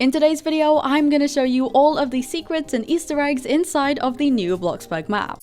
In today's video, I'm gonna show you all of the secrets and Easter eggs inside of the new Bloxburg map.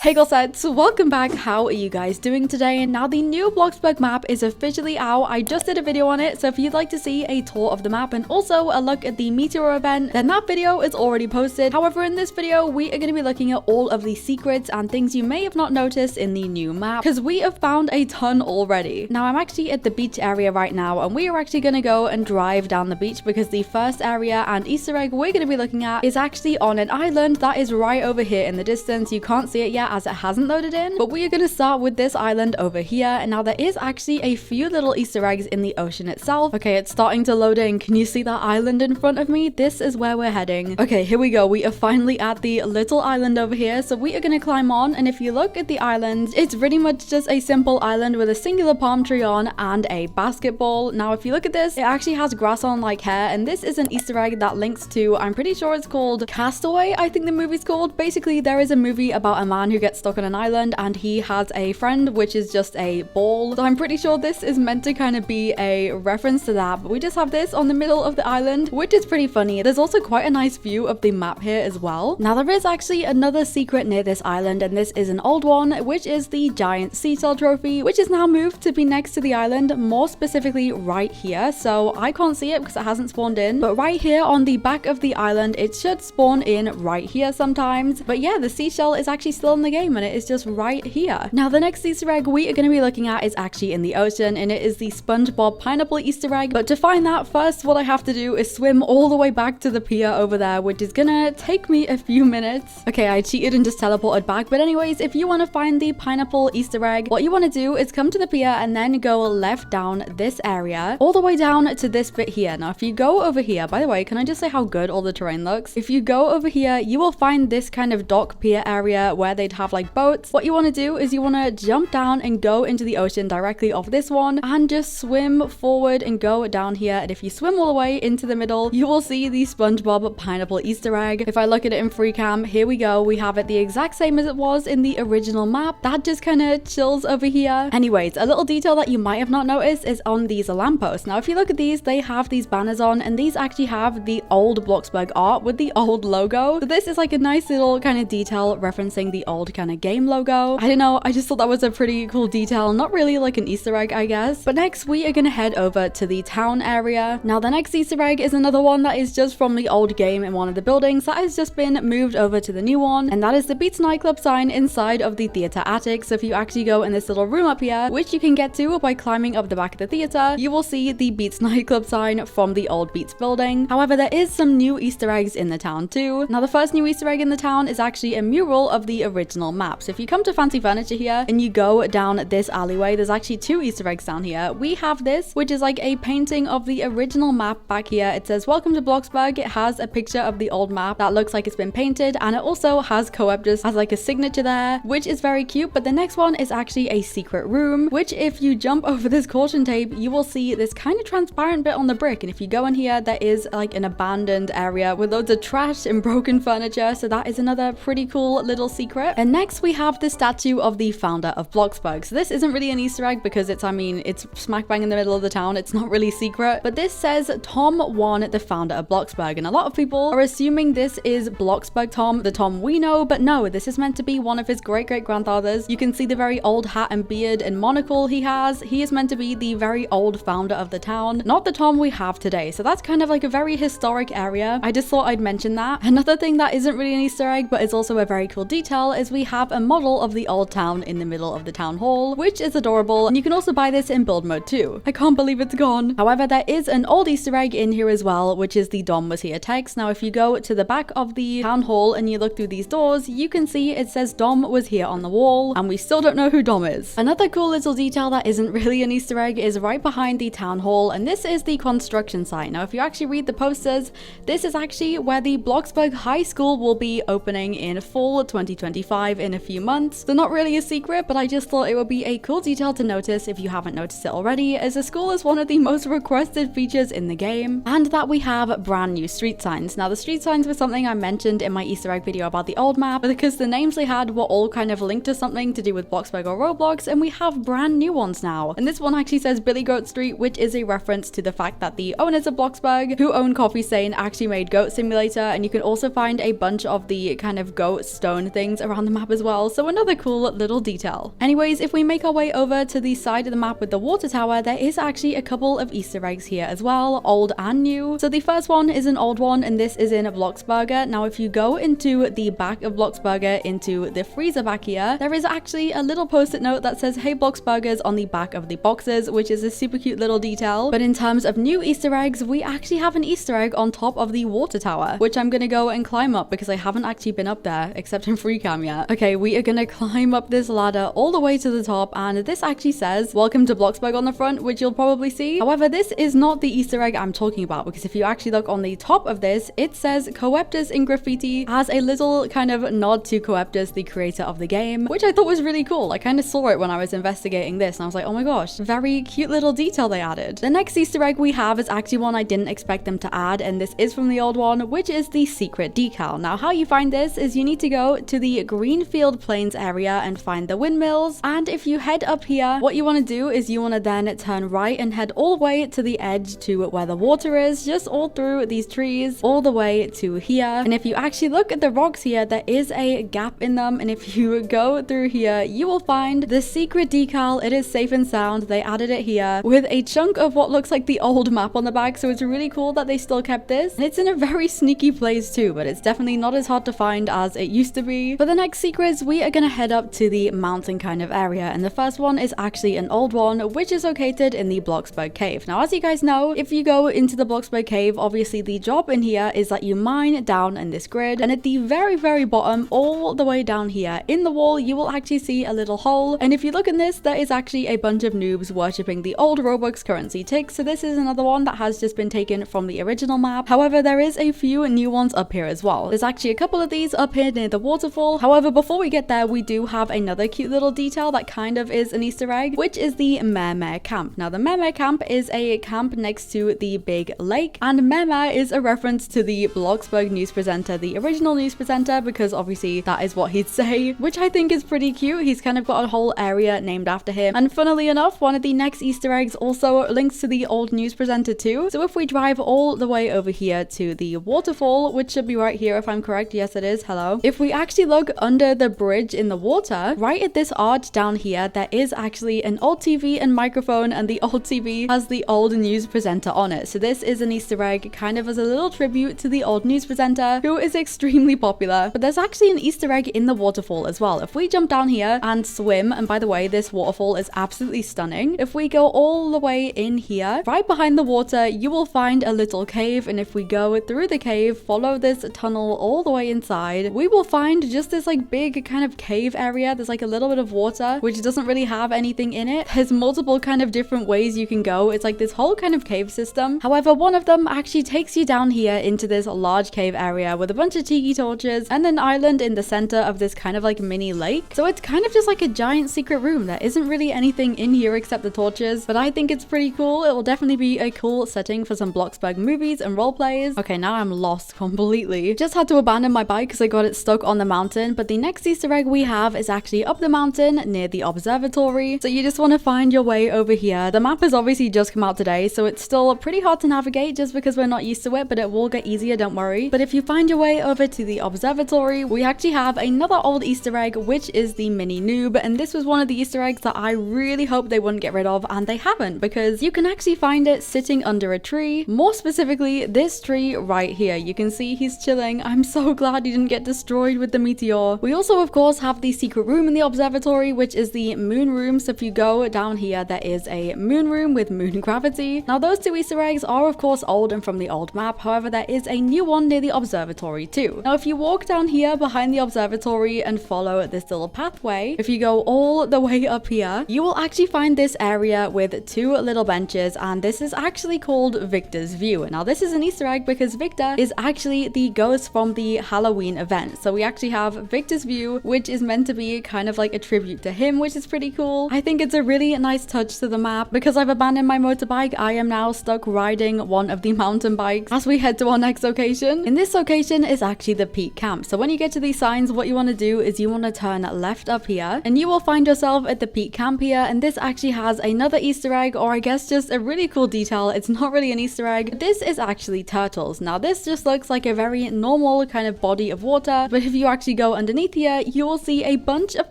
Hey glossettes, welcome back. How are you guys doing today? Now the new Bloxburg map is officially out. I just did a video on it, so if you'd like to see a tour of the map and also a look at the meteor event, then that video is already posted. However, in this video, we are going to be looking at all of the secrets and things you may have not noticed in the new map, because we have found a ton already. Now I'm actually at the beach area right now, and we are actually going to go and drive down the beach because the first area and Easter egg we're going to be looking at is actually on an island that is right over here in the distance. You can't see it yet as it hasn't loaded in, but we are going to start with this island over here. And now there is actually a few little Easter eggs in the ocean itself. Okay, it's starting to load in. Can you see that island in front of me? This is where we're heading. Okay, here we go. We are finally at the little island over here, so we are going to climb on. And if you look at the island, it's pretty much just a simple island with a singular palm tree on and a basketball. Now if you look at this, it actually has grass on like hair, and this is an Easter egg that links to, I'm pretty sure it's called Castaway, I think the movie's called. Basically, there is a movie about a man who gets stuck on an island and he has a friend which is just a ball, so I'm pretty sure this is meant to kind of be a reference to that. But we just have this on the middle of the island, which is pretty funny. There's also quite a nice view of the map here as well. Now there is actually another secret near this island, and this is an old one, which is the giant seashell trophy, which is now moved to be next to the island, more specifically right here. So I can't see it because it hasn't spawned in, but right here on the back of the island it should spawn in right here sometimes. But yeah, the seashell is actually still in the game and it is just right here. Now the next Easter egg we are going to be looking at is actually in the ocean, and it is the SpongeBob pineapple Easter egg. But to find that, first what I have to do is swim all the way back to the pier over there, which is gonna take me a few minutes. Okay, I cheated and just teleported back, but anyways, if you want to find the pineapple Easter egg, what you want to do is come to the pier and then go left down this area all the way down to this bit here. Now if you go over here, by the way, can I just say how good all the terrain looks? If you go over here, you will find this kind of dock pier area where they'd have like boats. What you want to do is you want to jump down and go into the ocean directly off this one and just swim forward and go down here. And if you swim all the way into the middle, you will see the SpongeBob pineapple Easter egg. If I look at it in free cam, here we go. We have it the exact same as it was in the original map. That just kind of chills over here. Anyways, a little detail that you might have not noticed is on these lampposts. Now if you look at these, they have these banners on, and these actually have the old Bloxburg art with the old logo. So this is like a nice little kind of detail referencing the old kind of game logo. I don't know, I just thought that was a pretty cool detail. Not really like an Easter egg, I guess. But next we are going to head over to the town area. Now the next Easter egg is another one that is just from the old game in one of the buildings that has just been moved over to the new one, and that is the Beats Nightclub sign inside of the theater attic. So if you actually go in this little room up here, which you can get to by climbing up the back of the theater, you will see the Beats Nightclub sign from the old Beats building. However, there is some new Easter eggs in the town too. Now the first new Easter egg in the town is actually a mural of the original map. So if you come to Fancy Furniture here and you go down this alleyway, there's actually two Easter eggs down here. We have this, which is like a painting of the original map back here. It says welcome to Bloxburg. It has a picture of the old map that looks like it's been painted, and it also has Coeptus as like a signature there, which is very cute. But the next one is actually a secret room, which if you jump over this caution tape, you will see this kind of transparent bit on the brick, and if you go in here, there is like an abandoned area with loads of trash and broken furniture. So that is another pretty cool little secret. And next we have the statue of the founder of Bloxburg. So this isn't really an Easter egg because it's, I mean, it's smack bang in the middle of the town. It's not really secret, but this says Tom 1, the founder of Bloxburg. And a lot of people are assuming this is Bloxburg Tom, the Tom we know, but no, this is meant to be one of his great-great-grandfathers. You can see the very old hat and beard and monocle he has. He is meant to be the very old founder of the town, not the Tom we have today. So that's kind of like a very historic area. I just thought I'd mention that. Another thing that isn't really an Easter egg, but is also a very cool detail, is we have a model of the old town in the middle of the town hall, which is adorable, and you can also buy this in build mode too. I can't believe it's gone. However, there is an old Easter egg in here as well, which is the Dom was here text. Now if you go to the back of the town hall and you look through these doors, you can see it says Dom was here on the wall, and we still don't know who Dom is. Another cool little detail that isn't really an Easter egg is right behind the town hall, and this is the construction site. Now if you actually read the posters, this is actually where the Bloxburg High School will be opening in fall 2025. live in a few months. So not really a secret, but I just thought it would be a cool detail to notice if you haven't noticed it already, as the school is one of the most requested features in the game, and that we have brand new street signs. Now the street signs were something I mentioned in my Easter egg video about the old map, because the names they had were all kind of linked to something to do with Bloxburg or Roblox, and we have brand new ones now. And this one actually says Billy Goat Street, which is a reference to the fact that the owners of Bloxburg, who own Coffee Stain, actually made Goat Simulator, and you can also find a bunch of the kind of goat stone things around the map as well, so another cool little detail. Anyways, if we make our way over to the side of the map with the water tower, there is actually a couple of Easter eggs here as well, old and new. So the first one is an old one, and this is in Bloxburg. Now if you go into the back of Bloxburg, into the freezer back here, there is actually a little post-it note that says "Hey Bloxburgers" on the back of the boxes, which is a super cute little detail. But in terms of new Easter eggs, we actually have an Easter egg on top of the water tower, which I'm gonna go and climb up because I haven't actually been up there except in free cam yet. Okay, we are gonna climb up this ladder all the way to the top, and this actually says "Welcome to Bloxburg" on the front, which you'll probably see. However, this is not the Easter egg I'm talking about, because if you actually look on the top of this, it says Coeptus in graffiti, as a little kind of nod to Coeptus, the creator of the game, which I thought was really cool. I kind of saw it when I was investigating this, and I was like, oh my gosh, very cute little detail they added. The next Easter egg we have is actually one I didn't expect them to add, and this is from the old one, which is the secret decal. Now how you find this is you need to go to the Greenfield Plains area and find the windmills, and if you head up here, what you want to do is you want to then turn right and head all the way to the edge to where the water is, just all through these trees, all the way to here. And if you actually look at the rocks here, there is a gap in them, and if you go through here, you will find the secret decal. It is safe and sound. They added it here with a chunk of what looks like the old map on the back, so it's really cool that they still kept this. And it's in a very sneaky place too, but it's definitely not as hard to find as it used to be. For the next secrets, we are gonna head up to the mountain kind of area, and the first one is actually an old one, which is located in the Bloxburg cave. Now as you guys know, if you go into the Bloxburg cave, obviously the job in here is that you mine down in this grid, and at the very bottom, all the way down here in the wall, you will actually see a little hole, and if you look in this, there is actually a bunch of noobs worshipping the old Roblox Currency ticks. So this is another one that has just been taken from the original map. However, there is a few new ones up here as well. There's actually a couple of these up here near the waterfall. However, before we get there, we do have another cute little detail that kind of is an Easter egg, which is the Mermere camp. Now the Mermere camp is a camp next to the big lake, and Mermere is a reference to the Bloxburg news presenter, the original news presenter, because obviously that is what he'd say, which I think is pretty cute. He's kind of got a whole area named after him, and funnily enough, one of the next Easter eggs also links to the old news presenter too. So if we drive all the way over here to the waterfall, which should be right here if I'm correct, yes it is, hello. If we actually look under the bridge in the water, right at this arch down here, there is actually an old TV and microphone, and the old TV has the old news presenter on it. So this is an Easter egg kind of as a little tribute to the old news presenter, who is extremely popular. But there's actually an Easter egg in the waterfall as well. If we jump down here and swim, and by the way, this waterfall is absolutely stunning. If we go all the way in here, right behind the water, you will find a little cave, and if we go through the cave, follow this tunnel all the way inside, we will find just this like big kind of cave area. There's like a little bit of water, which doesn't really have anything in it. There's multiple kind of different ways you can go. It's like this whole kind of cave system. However, one of them actually takes you down here into this large cave area with a bunch of tiki torches and an island in the center of this kind of like mini lake. So it's kind of just like a giant secret room. There isn't really anything in here except the torches, but I think it's pretty cool. It will definitely be a cool setting for some Bloxburg movies and role plays. Okay, now I'm lost completely. Just had to abandon my bike because I got it stuck on the mountain, but the next Easter egg we have is actually up the mountain near the observatory. So you just want to find your way over here. The map has obviously just come out today, so it's still pretty hard to navigate just because we're not used to it, but it will get easier, don't worry. But if you find your way over to the observatory, we actually have another old Easter egg, which is the MiniNoob, and this was one of the Easter eggs that I really hoped they wouldn't get rid of, and they haven't, because you can actually find it sitting under a tree. More specifically, this tree right here. You can see he's chilling. I'm so glad he didn't get destroyed with the meteor. We also, of course, have the secret room in the observatory, which is the moon room. So if you go down here, there is a moon room with moon gravity. Now, those two Easter eggs are, of course, old and from the old map. However, there is a new one near the observatory too. Now, if you walk down here behind the observatory and follow this little pathway, if you go all the way up here, you will actually find this area with two little benches, and this is actually called Victor's View. Now, this is an Easter egg because Victor is actually the ghost from the Halloween event. So we actually have Victor's Victor's view, which is meant to be kind of like a tribute to him, which is pretty cool. I think it's a really nice touch to the map. Because I've abandoned my motorbike, I am now stuck riding one of the mountain bikes as we head to our next location. In this location is actually the peak camp. So when you get to these signs, what you want to do is you want to turn left up here and you will find yourself at the peak camp here. And this actually has another Easter egg, or I guess just a really cool detail. It's not really an Easter egg. This is actually turtles. Now this just looks like a very normal kind of body of water, but if you actually go underneath here, you will see a bunch of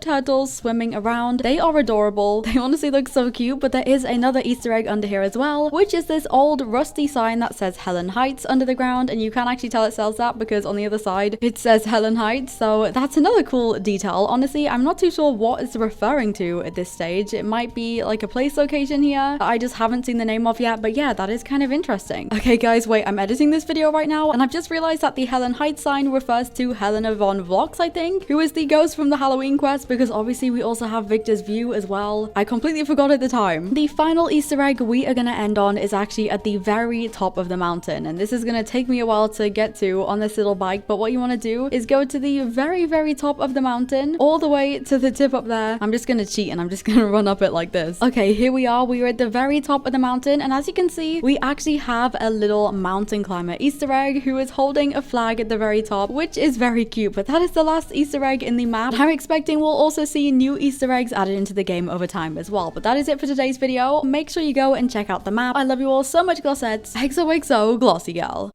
turtles swimming around. They are adorable. They honestly look so cute, but there is another Easter egg under here as well, which is this old rusty sign that says Helen Heights under the ground, and you can actually tell it says that because on the other side it says Helen Heights. So that's another cool detail. Honestly, I'm not too sure what it's referring to at this stage. It might be like a place location here that I just haven't seen the name of yet, but yeah, that is kind of interesting. Okay guys, wait, I'm editing this video right now and I've just realized that the Helen Heights sign refers to Helena von Vlox, I think, who is the ghost from the Halloween quest, because obviously we also have Victor's view as well. I completely forgot at the time. The final Easter egg we are going to end on is actually at the very top of the mountain, and this is going to take me a while to get to on this little bike, but what you want to do is go to the very top of the mountain all the way to the tip up there. I'm just going to cheat and I'm just going to run up it like this. Okay, here we are. We are at the very top of the mountain, and as you can see, we actually have a little mountain climber Easter egg who is holding a flag at the very top, which is very cute. But that is the last Easter egg in the map. I'm expecting we'll also see new Easter eggs added into the game over time as well. But that is it for today's video. Make sure you go and check out the map. I love you all so much, glossettes. XOXO, Glossy Girl.